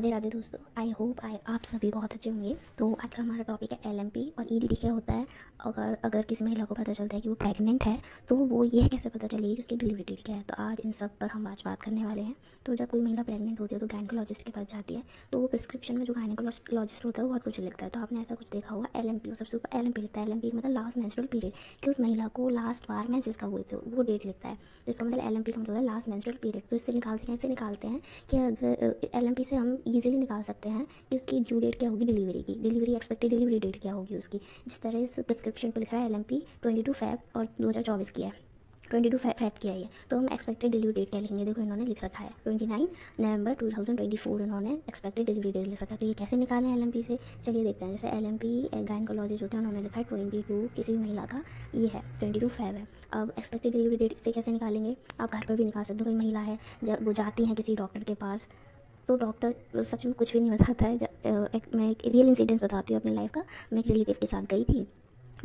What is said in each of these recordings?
राधे राधे दोस्तों, I hope आप सभी बहुत अच्छे होंगे। तो आज का हमारा टॉपिक है एलएमपी और ईडीडी क्या होता है। अगर किसी महिला को पता चलता है कि वो प्रेग्नेंट है तो वो ये कैसे पता चलेगी कि उसकी डिलीवरी डेट क्या है। तो आज इन सब पर हम आज बात करने वाले हैं। तो जब कोई महिला प्रेग्नेंट होती है तो गायनेकोलॉजिस्ट के पास जाती है, तो वो प्रिस्क्रिप्शन में जो गायनेकोलॉजिस्ट होता है वो बहुत कुछ लिखता है। तो आपने ऐसा कुछ देखा होगा, एलएमपी सबसे ऊपर एलएमपी लिखता है। एलएमपी मतलब लास्ट मेंस्ट्रुअल पीरियड, कि उस महिला को लास्ट बार मेंसेस कब हुए थे वो डेट लिखता है। तो इसका मतलब एलएमपी का मतलब है लास्ट मेंस्ट्रुअल पीरियड। तो इससे निकालते हैं कि अगर एलएमपी से हम इजीली निकाल सकते हैं कि उसकी ड्यू डेट क्या होगी, डिलीवरी एक्सपेक्टेड डिलीवरी डेट क्या होगी उसकी। जिस तरह इस प्रिस्क्रिप्शन पर लिख रहा है एलएमपी 22 फ़ैब और 2024 की है, 22 फ़ैब की है ये। तो हम एक्सपेक्टेड डिलीवरी डेट क्या लिखेंगे, देखो इन्होंने लिख रखा है 29 नवंबर 2024 इन्होंने एक्सपेक्टेड डिलीवरी डेट लिख रखा है। तो ये कैसे निकालें एलएमपी से, चलिए देखते हैं। जैसे एलएमपी गायनेकोलॉजिस्ट होता है, उन्होंने लिखा है 22 किसी भी महिला का ये है 22 फ़ैब है। अब एक्सपेक्टेड डिलीवरी डेट से कैसे निकालेंगे, आप घर पर भी निकाल सकते हो। कोई महिला है, जब वो जाती हैं किसी डॉक्टर के पास, तो डॉक्टर सच में कुछ भी नहीं बताता है। मैं एक रियल इंसिडेंस बताती हूँ अपनी लाइफ का। मैं एक रिलेटिव के साथ गई थी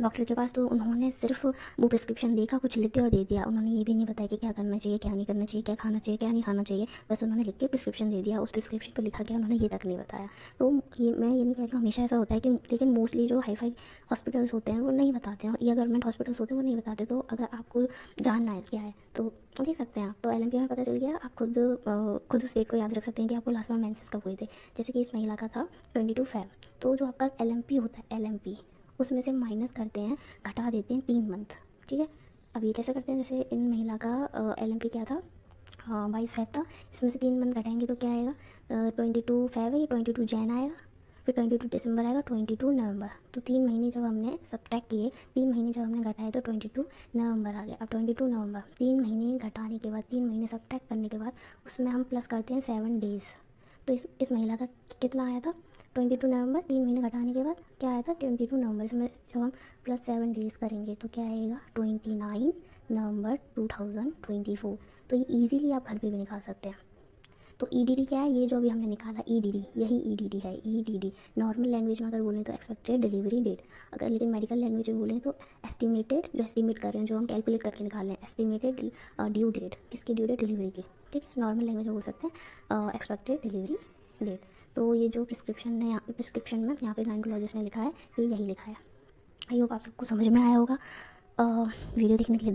डॉक्टर के पास, तो उन्होंने सिर्फ वो प्रिस्क्रिप्शन देखा, कुछ लिख के और दे दिया। उन्होंने ये भी नहीं बताया कि क्या करना चाहिए, क्या नहीं करना चाहिए, क्या खाना चाहिए, क्या नहीं खाना चाहिए। बस उन्होंने लिख के प्रिस्क्रिप्शन दे दिया। उस प्रिस्क्रिप्शन पर लिखा गया, उन्होंने ये तक नहीं बताया। तो मैं ये नहीं कह रही हूँ हमेशा ऐसा होता है कि, लेकिन मोस्टली जो हाई हॉस्पिटल्स होते हैं वो नहीं बताते हैं, या गवर्नमेंट हॉस्पिटल्स होते हैं वो नहीं बताते। तो अगर आपको जानना है क्या है तो देख सकते हैं आप। तो एलएमपी में पता चल गया, आप खुद उस डेट को याद रख सकते हैं कि आपको लास्ट बार मेंसेस कब हुए थे। जैसे कि इस महिला का था 22 फ़ैब। तो जो आपका एलएमपी होता है, एलएमपी उसमें से माइनस करते हैं, घटा देते हैं 3 मंथ, ठीक है। अब ये कैसे करते हैं, जैसे इन महिला का एलएमपी क्या था, 22 फ़ैब था, इसमें से 3 मंथ घटाएंगे तो क्या आएगा, 22 फ़ैब है, ये 22 जैन आएगा, फिर 22 दिसंबर आएगा, 22 नवंबर। तो 3 महीने जब हमने सब्ट्रैक्ट किए, 3 महीने जब हमने घटाए तो 22 नवंबर आ गया। अब 22 नवंबर 3 महीने घटाने के बाद, 3 महीने सब्ट्रैक्ट करने के बाद उसमें हम प्लस करते हैं 7 डेज़। तो इस महिला का कितना आया था, 22 नवंबर, 3 महीने घटाने के बाद क्या आया था 22 नवंबर। इसमें जब हम प्लस 7 डेज़ करेंगे तो क्या आएगा 29 नवंबर 2024। तो ये ईजीली आप घर पे भी निकाल सकते हैं। तो ईडीडी क्या है, ये जो अभी हमने निकाला ईडीडी, यही ईडीडी है। ईडीडी नॉर्मल लैंग्वेज में अगर बोलें तो एक्सपेक्टेड डिलीवरी डेट, अगर लेकिन मेडिकल लैंग्वेज में बोलें तो एस्टिमेटेड, जो एस्टिमेट कर रहे हैं, जो हम कैलकुलेट करके निकाल रहे हैं, एस्टिमेटेड ड्यू डेट, किसकी ड्यू डेट, डिलीवरी की, ठीक है। नॉर्मल लैंग्वेज में बोल सकते हैं एक्सपेक्टेड डिलीवरी डेट। तो ये जो प्रिस्क्रिप्शन है, प्रिस्क्रिप्शन में यहाँ पे गायनेकोलॉजिस्ट ने लिखा है, ये यही लिखा है। आई होप आप सबको समझ में आया होगा। वीडियो देखने के लिए